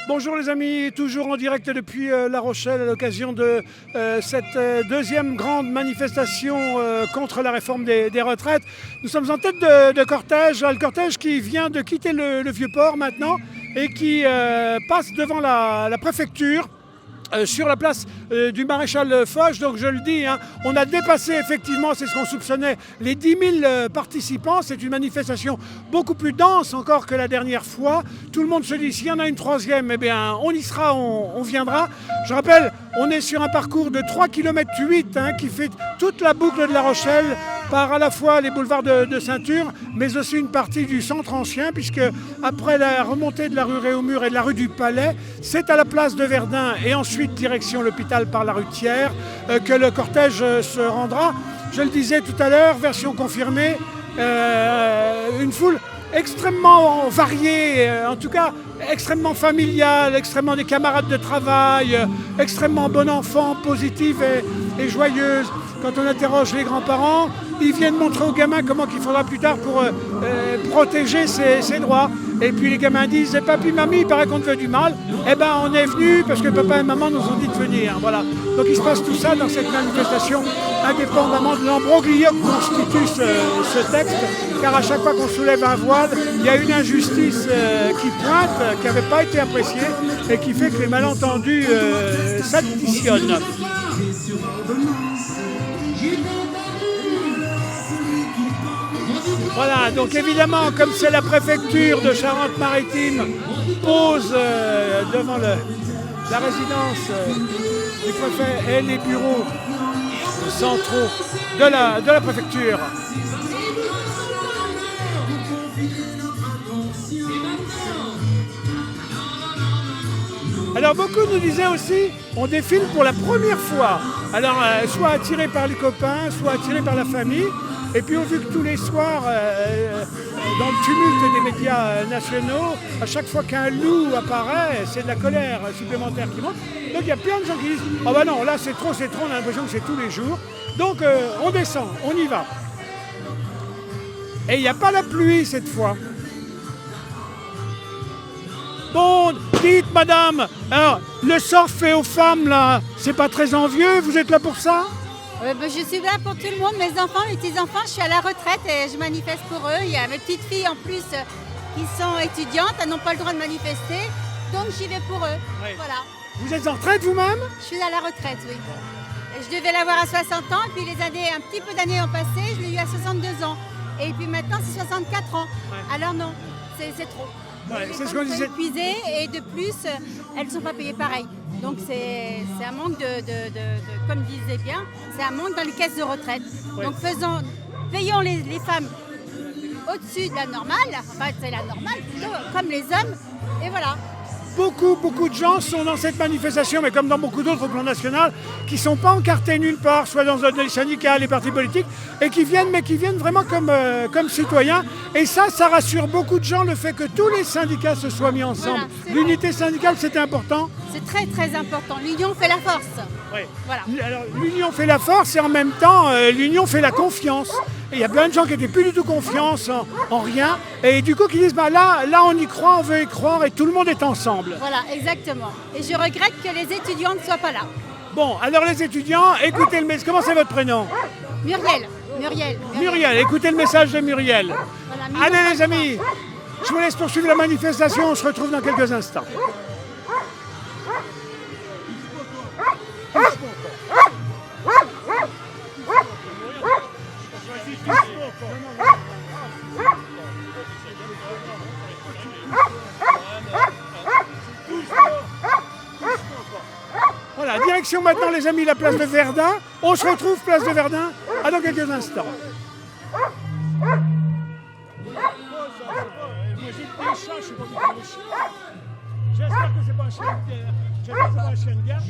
Bonjour les amis, toujours en direct depuis La Rochelle à l'occasion de cette deuxième grande manifestation contre la réforme des retraites. Nous sommes en tête de cortège, le cortège qui vient de quitter le Vieux-Port maintenant et qui passe devant la préfecture. Sur la place du maréchal Foch, donc je le dis, hein, on a dépassé effectivement, c'est ce qu'on soupçonnait, les 10 000 participants. C'est une manifestation beaucoup plus dense encore que la dernière fois. Tout le monde se dit, s'il y en a une troisième, eh bien, on y sera, on viendra. Je rappelle, on est sur un parcours de 3,8 km qui fait toute la boucle de La Rochelle, par à la fois les boulevards de Ceinture, mais aussi une partie du centre ancien, puisque après la remontée de la rue Réaumur et de la rue du Palais, c'est à la place de Verdun et ensuite direction l'hôpital par la rue Thiers que le cortège se rendra. Je le disais tout à l'heure, version confirmée, une foule extrêmement variée, en tout cas extrêmement familiale, extrêmement des camarades de travail, extrêmement bon enfant, positive et joyeuse. Quand on interroge les grands-parents, ils viennent montrer aux gamins comment il faudra plus tard pour protéger ses droits. Et puis les gamins disent, papy, mamie, il paraît qu'on te veut du mal. Eh ben on est venus parce que papa et maman nous ont dit de venir. Voilà. Donc il se passe tout ça dans cette manifestation, indépendamment de l'embroglio que constitue ce texte. Car à chaque fois qu'on soulève un voile, il y a une injustice qui pointe, qui n'avait pas été appréciée et qui fait que les malentendus s'additionnent. Voilà, donc évidemment, comme c'est la préfecture de Charente-Maritime, pose devant la résidence du préfet et les bureaux centraux de la préfecture. Alors beaucoup nous disaient aussi, on défile pour la première fois. Alors soit attiré par les copains, soit attiré par la famille. Et puis au vu que tous les soirs, dans le tumulte des médias nationaux, à chaque fois qu'un loup apparaît, c'est de la colère supplémentaire qui monte. Donc il y a plein de gens qui disent « Ah bah non, là c'est trop, on a l'impression que c'est tous les jours. » Donc on descend, on y va. Et il n'y a pas la pluie cette fois. Bon, dites madame, alors, le sort fait aux femmes là, c'est pas très envieux, vous êtes là pour ça ? Je suis là pour tout le monde, mes enfants, mes petits-enfants, je suis à la retraite et je manifeste pour eux. Il y a mes petites filles en plus qui sont étudiantes, elles n'ont pas le droit de manifester, donc j'y vais pour eux. Oui. Voilà. Vous êtes en retraite vous-même ? Je suis à la retraite, oui. Et je devais l'avoir à 60 ans, puis les années, un petit peu d'années ont passé, je l'ai eu à 62 ans. Et puis maintenant c'est 64 ans. Ouais. Alors non, c'est trop. Ouais, c'est ce qu'on disait. Épuisées et de plus, elles ne sont pas payées pareil. Donc c'est un manque comme disait bien, c'est un manque dans les caisses de retraite. Ouais. Donc payons les femmes au-dessus de la normale, enfin c'est la normale plutôt, comme les hommes, et voilà. Beaucoup de gens sont dans cette manifestation, mais comme dans beaucoup d'autres au plan national, qui ne sont pas encartés nulle part, soit dans les syndicats, les partis politiques, et qui viennent vraiment comme citoyens. Et ça rassure beaucoup de gens, le fait que tous les syndicats se soient mis ensemble. Voilà, l'unité syndicale, c'était important. C'est très important. L'union fait la force. Oui. Voilà. Alors, l'union fait la force et en même temps, l'union fait la confiance. Et il y a plein de gens qui n'étaient plus du tout confiance en rien. Et du coup, qui disent, là, on y croit, on veut y croire et tout le monde est ensemble. Voilà, exactement. Et je regrette que les étudiants ne soient pas là. Bon, alors les étudiants, écoutez le message. Comment c'est votre prénom ? Muriel, écoutez le message de Muriel. Voilà, allez les amis, je vous laisse poursuivre la manifestation. On se retrouve dans quelques instants. Voilà, direction maintenant les amis la place de Verdun. On se retrouve place de Verdun dans quelques instants. J'espère que c'est pas un chien de guerre.